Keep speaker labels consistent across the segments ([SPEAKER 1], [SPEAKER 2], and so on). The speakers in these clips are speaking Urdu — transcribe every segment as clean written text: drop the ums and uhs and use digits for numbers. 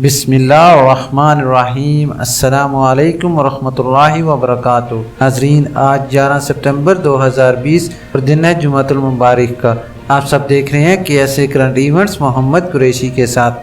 [SPEAKER 1] بسم اللہ الرحمن الرحیم۔ السلام علیکم ورحمۃ اللہ وبرکاتہ۔ ناظرین، آج 11 سپتمبر 2020 اور دن ہے جمعۃ المبارک کا۔ آپ سب دیکھ رہے ہیں کہ ایسے کرنٹ ایونٹس محمد قریشی کے ساتھ۔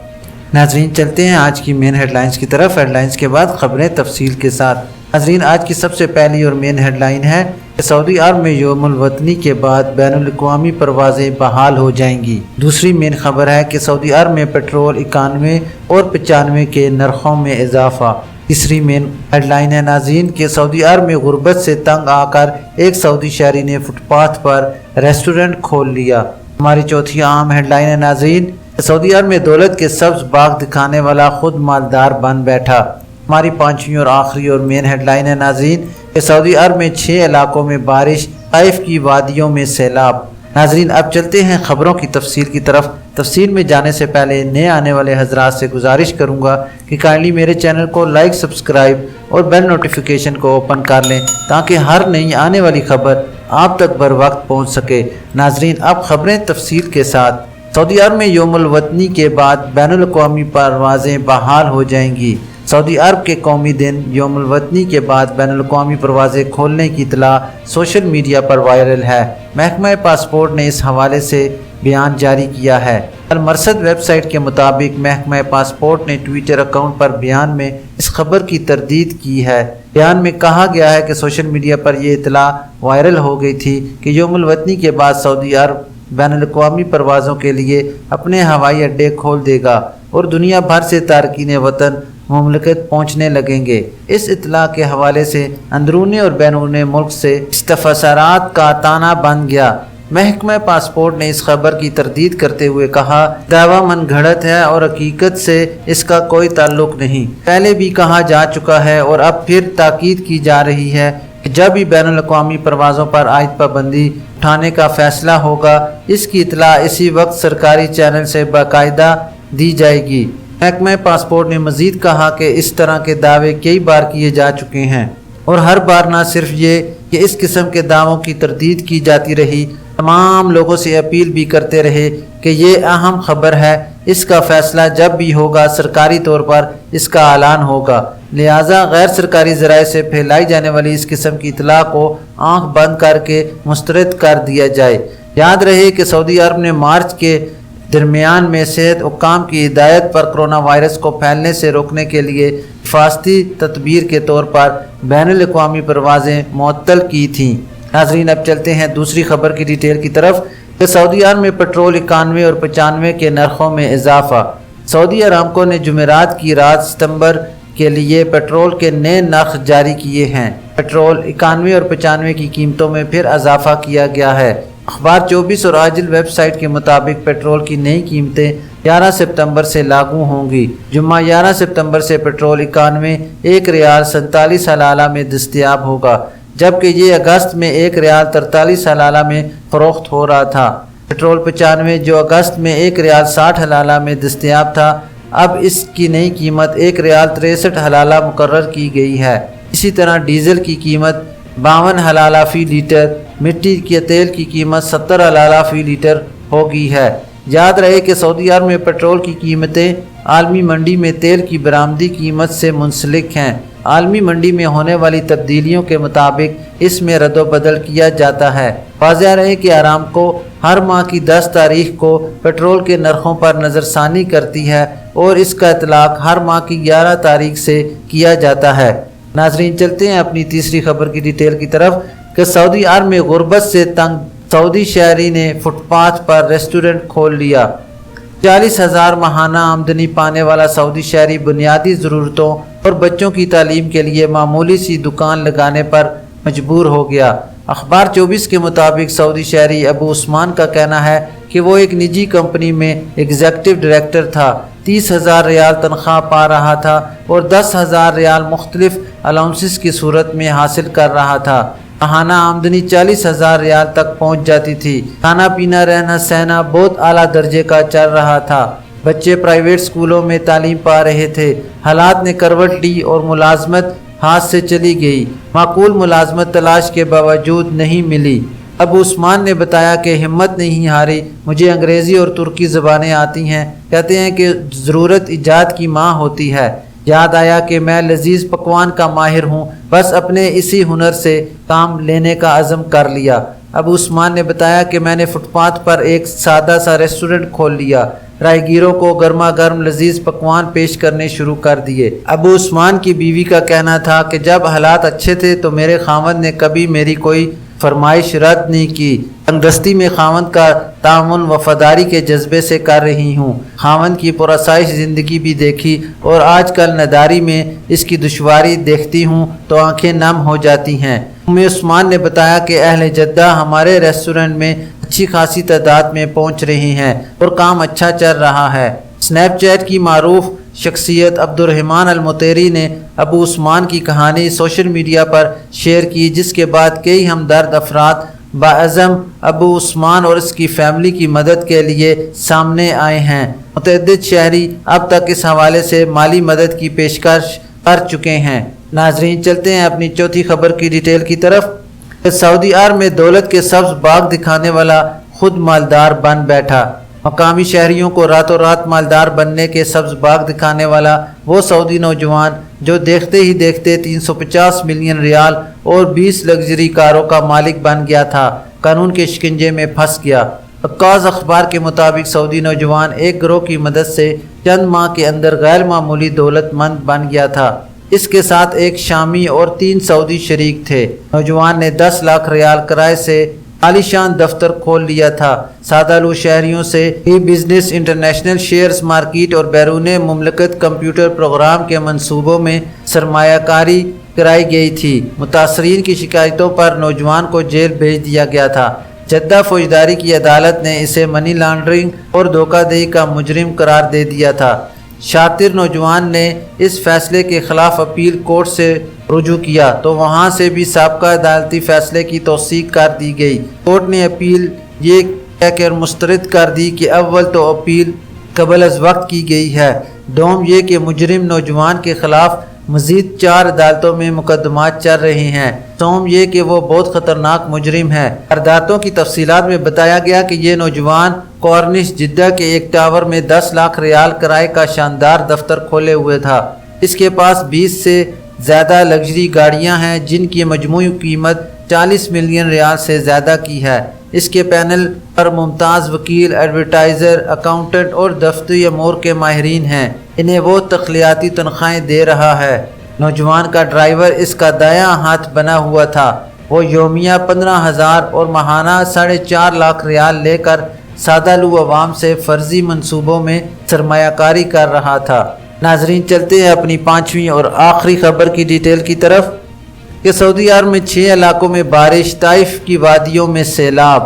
[SPEAKER 1] ناظرین، چلتے ہیں آج کی مین ہیڈ لائنز کی طرف۔ ہیڈ لائنز کے بعد خبریں تفصیل کے ساتھ۔ ناظرین، آج کی سب سے پہلی اور مین ہیڈ لائن ہے کہ سعودی عرب میں یوم الوطنی کے بعد بین الاقوامی پروازیں بحال ہو جائیں گی۔ دوسری مین خبر ہے کہ سعودی عرب میں پیٹرول 91 اور 95 کے نرخوں میں اضافہ۔ تیسری مین ہیڈ لائن ہے ناظرین کہ سعودی عرب میں غربت سے تنگ آ کر ایک سعودی شہری نے فٹ پاتھ پر ریسٹورنٹ کھول لیا۔ ہماری چوتھی اہم ہیڈ لائن ہے ناظرین کہ سعودی عرب میں دولت کے سبز باغ دکھانے والا خود مالدار بن بیٹھا۔ ہماری پانچویں اور آخری اور مین ہیڈ لائن ہے ناظرین کہ سعودی عرب میں 6 علاقوں میں بارش، طائف کی وادیوں میں سیلاب۔ ناظرین، اب چلتے ہیں خبروں کی تفصیل کی طرف۔ تفصیل میں جانے سے پہلے نئے آنے والے حضرات سے گزارش کروں گا کہ کائنڈلی میرے چینل کو لائک، سبسکرائب اور بیل نوٹیفیکیشن کو اوپن کر لیں تاکہ ہر نئی آنے والی خبر آپ تک بر وقت پہنچ سکے۔ ناظرین، اب خبریں تفصیل کے ساتھ۔ سعودی عرب میں یوم الوطنی کے بعد بین الاقوامی پروازیں بحال ہو جائیں گی۔ سعودی عرب کے قومی دن یوم الوطنی کے بعد بین الاقوامی پروازیں کھولنے کی اطلاع سوشل میڈیا پر وائرل ہے۔ محکمہ پاسپورٹ نے اس حوالے سے بیان جاری کیا ہے۔ المرصد ویب سائٹ کے مطابق محکمہ پاسپورٹ نے ٹویٹر اکاؤنٹ پر بیان میں اس خبر کی تردید کی ہے۔ بیان میں کہا گیا ہے کہ سوشل میڈیا پر یہ اطلاع وائرل ہو گئی تھی کہ یوم الوطنی کے بعد سعودی عرب بین الاقوامی پروازوں کے لیے اپنے ہوائی اڈے کھول دے گا اور دنیا بھر سے تارکین وطن مملکت پہنچنے لگیں گے۔ اس اطلاع کے حوالے سے اندرونی اور بیرون ملک سے استفسارات کا تانا بن گیا۔ محکمہ پاسپورٹ نے اس خبر کی تردید کرتے ہوئے کہا، دعویٰ من گھڑت ہے اور حقیقت سے اس کا کوئی تعلق نہیں۔ پہلے بھی کہا جا چکا ہے اور اب پھر تاکید کی جا رہی ہے کہ جب بھی بین الاقوامی پروازوں پر عائد پابندی اٹھانے کا فیصلہ ہوگا، اس کی اطلاع اسی وقت سرکاری چینل سے باقاعدہ دی جائے گی۔ محکمہ پاسپورٹ نے مزید کہا کہ اس طرح کے دعوے کئی بار کیے جا چکے ہیں اور ہر بار نہ صرف یہ کہ اس قسم کے دعووں کی تردید کی جاتی رہی، تمام لوگوں سے اپیل بھی کرتے رہے کہ یہ اہم خبر ہے، اس کا فیصلہ جب بھی ہوگا سرکاری طور پر اس کا اعلان ہوگا، لہٰذا غیر سرکاری ذرائع سے پھیلائی جانے والی اس قسم کی اطلاع کو آنکھ بند کر کے مسترد کر دیا جائے۔ یاد رہے کہ سعودی عرب نے مارچ کے درمیان میں صحت حکام کی ہدایت پر کرونا وائرس کو پھیلنے سے روکنے کے لیے حفاظتی تدبیر کے طور پر بین الاقوامی پروازیں معطل کی تھیں۔ ناظرین، اب چلتے ہیں دوسری خبر کی ڈیٹیل کی طرف کہ سعودی عرب میں پیٹرول 91 اور 95 کے نرخوں میں اضافہ۔ سعودی ارامکو نے جمعرات کی رات ستمبر کے لیے پیٹرول کے نئے نرخ جاری کیے ہیں۔ پیٹرول 91 اور 95 کی قیمتوں میں پھر اضافہ کیا گیا ہے۔ اخبار 24 اور عاجل ویب سائٹ کے مطابق پیٹرول کی نئی قیمتیں 11 سپتمبر سے لاگو ہوں گی۔ جمعہ 11 سپتمبر سے پیٹرول 91 1 ریال 47 حلالہ میں دستیاب ہوگا، جبکہ یہ اگست میں 1 ریال 43 حلالہ میں فروخت ہو رہا تھا۔ پیٹرول 95 جو اگست میں 1 ریال 60 حلالہ میں دستیاب تھا، اب اس کی نئی قیمت 1 ریال 63 حلالہ مقرر کی گئی ہے۔ اسی طرح ڈیزل کی قیمت 52 حلالہ فی لیٹر، مٹی کے تیل کی قیمت 70 حلالہ فی لیٹر ہو گئی ہے۔ یاد رہے کہ سعودی عرب میں پیٹرول کی قیمتیں عالمی منڈی میں تیل کی برآمدی قیمت سے منسلک ہیں۔ عالمی منڈی میں ہونے والی تبدیلیوں کے مطابق اس میں رد و بدل کیا جاتا ہے۔ واضح رہے کہ ارامکو ہر ماہ کی 10 تاریخ کو پیٹرول کے نرخوں پر نظر ثانی کرتی ہے اور اس کا اطلاق ہر ماہ کی 11 تاریخ سے کیا جاتا ہے۔ ناظرین، چلتے ہیں اپنی تیسری خبر کی ڈیٹیل کی طرف کہ سعودی عرب میں غربت سے تنگ سعودی شہری نے فٹ پاتھ پر ریسٹورنٹ کھول لیا۔ 40,000 ماہانہ آمدنی پانے والا سعودی شہری بنیادی ضرورتوں اور بچوں کی تعلیم کے لیے معمولی سی دکان لگانے پر مجبور ہو گیا۔ اخبار 24 کے مطابق سعودی شہری ابو عثمان کا کہنا ہے کہ وہ ایک نجی کمپنی میں ایگزیکٹو ڈائریکٹر تھا، 30,000 ریال تنخواہ پا رہا تھا اور 10,000 ریال مختلف الاؤنسز کی صورت میں حاصل کر رہا تھا۔ ماہانہ آمدنی 40,000 ریال تک پہنچ جاتی تھی۔ کھانا پینا رہنا سہنا بہت اعلیٰ درجے کا چل رہا تھا۔ بچے پرائیویٹ سکولوں میں تعلیم پا رہے تھے۔ حالات نے کروٹ لی اور ملازمت ہاتھ سے چلی گئی۔ معقول ملازمت تلاش کے باوجود نہیں ملی۔ ابو عثمان نے بتایا کہ ہمت نہیں ہاری، مجھے انگریزی اور ترکی زبانیں آتی ہیں۔ کہتے ہیں کہ ضرورت ایجاد کی ماں ہوتی ہے۔ یاد آیا کہ میں لذیذ پکوان کا ماہر ہوں، بس اپنے اسی ہنر سے کام لینے کا عزم کر لیا۔ ابو عثمان نے بتایا کہ میں نے فٹ پاتھ پر ایک سادہ سا ریسٹورنٹ کھول لیا، راہگیروں کو گرما گرم لذیذ پکوان پیش کرنے شروع کر دیے۔ ابو عثمان کی بیوی کا کہنا تھا کہ جب حالات اچھے تھے تو میرے خاوند نے کبھی میری کوئی فرمائش رد نہیں کی۔ تنگ دستی میں خاوند کا تعاون وفاداری کے جذبے سے کر رہی ہوں۔ خاوند کی پرآسائش زندگی بھی دیکھی اور آج کل نداری میں اس کی دشواری دیکھتی ہوں تو آنکھیں نم ہو جاتی ہیں۔ ام عثمان نے بتایا کہ اہل جدہ ہمارے ریسٹورنٹ میں اچھی خاصی تعداد میں پہنچ رہی ہیں اور کام اچھا چل رہا ہے۔ سنیپ چیٹ کی معروف شخصیت عبدالرحمن المطیری نے ابو عثمان کی کہانی سوشل میڈیا پر شیئر کی، جس کے بعد کئی ہمدرد افراد باعزم ابو عثمان اور اس کی فیملی کی مدد کے لیے سامنے آئے ہیں۔ متعدد شہری اب تک اس حوالے سے مالی مدد کی پیشکش کر چکے ہیں۔ ناظرین، چلتے ہیں اپنی چوتھی خبر کی ڈیٹیل کی طرف۔ سعودی عرب میں دولت کے سبز باغ دکھانے والا خود مالدار بن بیٹھا۔ مقامی شہریوں کو راتوں رات مالدار بننے کے سبز باغ دکھانے والا وہ سعودی نوجوان جو دیکھتے ہی دیکھتے 350 ملین ریال اور 20 لگژری کاروں کا مالک بن گیا تھا، قانون کے شکنجے میں پھنس گیا۔ عکاظ اخبار کے مطابق سعودی نوجوان ایک گروہ کی مدد سے چند ماہ کے اندر غیر معمولی دولت مند بن گیا تھا۔ اس کے ساتھ ایک شامی اور 3 سعودی شریک تھے۔ نوجوان نے 10 لاکھ ریال کرائے سے عالیشان دفتر کھول لیا تھا۔ سادہ لو شہریوں سے e business, international shares market اور بیرون مملکت کمپیوٹر پروگرام کے منصوبوں میں سرمایہ کاری کرائی گئی تھی۔ متاثرین کی شکایتوں پر نوجوان کو جیل بھیج دیا گیا تھا۔ جدہ فوجداری کی عدالت نے اسے منی لانڈرنگ اور دھوکہ دہی کا مجرم قرار دے دیا تھا۔ شاطر نوجوان نے اس فیصلے کے خلاف اپیل کورٹ سے رجوع کیا تو وہاں سے بھی سابقہ عدالتی فیصلے کی توثیق کر دی گئی۔ کورٹ نے اپیل یہ کہہ کر مسترد کر دی کہ اول تو اپیل قبل از وقت کی گئی ہے، دوم یہ کہ مجرم نوجوان کے خلاف مزید 4 عدالتوں میں مقدمات چل رہے ہیں، سوم یہ کہ وہ بہت خطرناک مجرم ہے۔ وارداتوں کی تفصیلات میں بتایا گیا کہ یہ نوجوان کورنش جدہ کے ایک ٹاور میں 10 لاکھ ریال کرائے کا شاندار دفتر کھولے ہوئے تھا۔ اس کے پاس 20 سے زیادہ لگژری گاڑیاں ہیں جن کی مجموعی قیمت 40 ملین ریال سے زیادہ کی ہے۔ اس کے پینل پر ممتاز وکیل، ایڈورٹائزر، اکاؤنٹنٹ اور دفتری امور کے ماہرین ہیں۔ انہیں وہ تخلیاتی تنخواہیں دے رہا ہے۔ نوجوان کا ڈرائیور اس کا دایاں ہاتھ بنا ہوا تھا۔ وہ یومیہ 15,000 اور ماہانہ 4.5 لاکھ ریال لے کر سادہ لو عوام سے فرضی منصوبوں میں سرمایہ کاری کر رہا تھا۔ ناظرین، چلتے ہیں اپنی 5ویں اور آخری خبر کی ڈیٹیل کی طرف کہ سعودی عرب میں 6 علاقوں میں بارش، طائف کی وادیوں میں سیلاب۔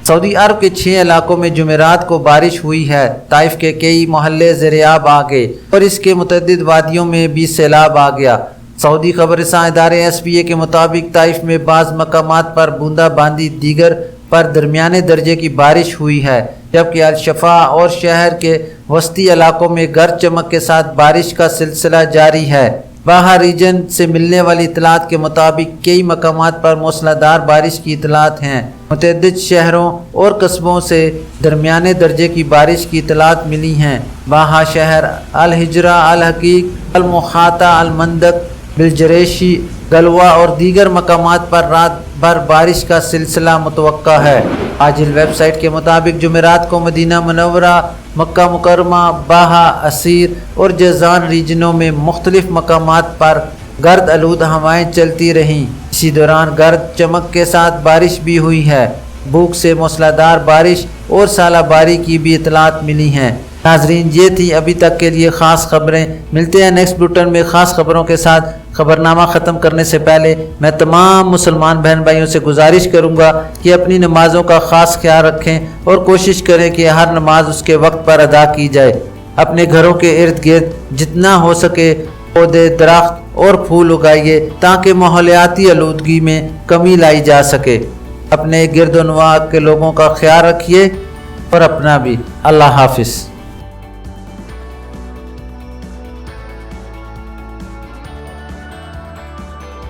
[SPEAKER 1] سعودی عرب کے 6 علاقوں میں جمعرات کو بارش ہوئی ہے۔ طائف کے کئی محلے زیرآب آ گئے اور اس کے متعدد وادیوں میں بھی سیلاب آ گیا۔ سعودی خبر رساں ادارے SPA کے مطابق طائف میں بعض مقامات پر بوندا باندی، دیگر پر درمیانے درجے کی بارش ہوئی ہے، جبکہ الشفا اور شہر کے وسطی علاقوں میں گرج چمک کے ساتھ بارش کا سلسلہ جاری ہے۔ باہر ریجن سے ملنے والی اطلاعات کے مطابق کئی مقامات پر موسلادھار بارش کی اطلاعات ہیں۔ متعدد شہروں اور قصبوں سے درمیانے درجے کی بارش کی اطلاعات ملی ہیں۔ باہا شہر، الحجرہ، الحقیق، المخاطہ، المندق، بلجریشی، گلوا اور دیگر مقامات پر رات بھر بارش کا سلسلہ متوقع ہے۔ عاجل ویب سائٹ کے مطابق جمعرات کو مدینہ منورہ، مکہ مکرمہ، باہا، اسیر اور جیزان ریجنوں میں مختلف مقامات پر گرد آلود ہوائیں چلتی رہیں۔ اسی دوران گرد چمک کے ساتھ بارش بھی ہوئی ہے۔ بھوک سے موسلادھار بارش اور ژالہ باری کی بھی اطلاعات ملی ہیں۔ ناظرین، یہ تھی ابھی تک کے لیے خاص خبریں۔ ملتے ہیں نیکسٹ بلٹن میں خاص خبروں کے ساتھ۔ خبرنامہ ختم کرنے سے پہلے میں تمام مسلمان بہن بھائیوں سے گزارش کروں گا کہ اپنی نمازوں کا خاص خیال رکھیں اور کوشش کریں کہ ہر نماز اس کے وقت پر ادا کی جائے۔ اپنے گھروں کے ارد گرد جتنا ہو سکے پودے، درخت اور پھول اگائیے تاکہ ماحولیاتی آلودگی میں کمی لائی جا سکے۔ اپنے گرد و نواح کے لوگوں کا خیال رکھیے اور اپنا بھی۔ اللہ حافظ۔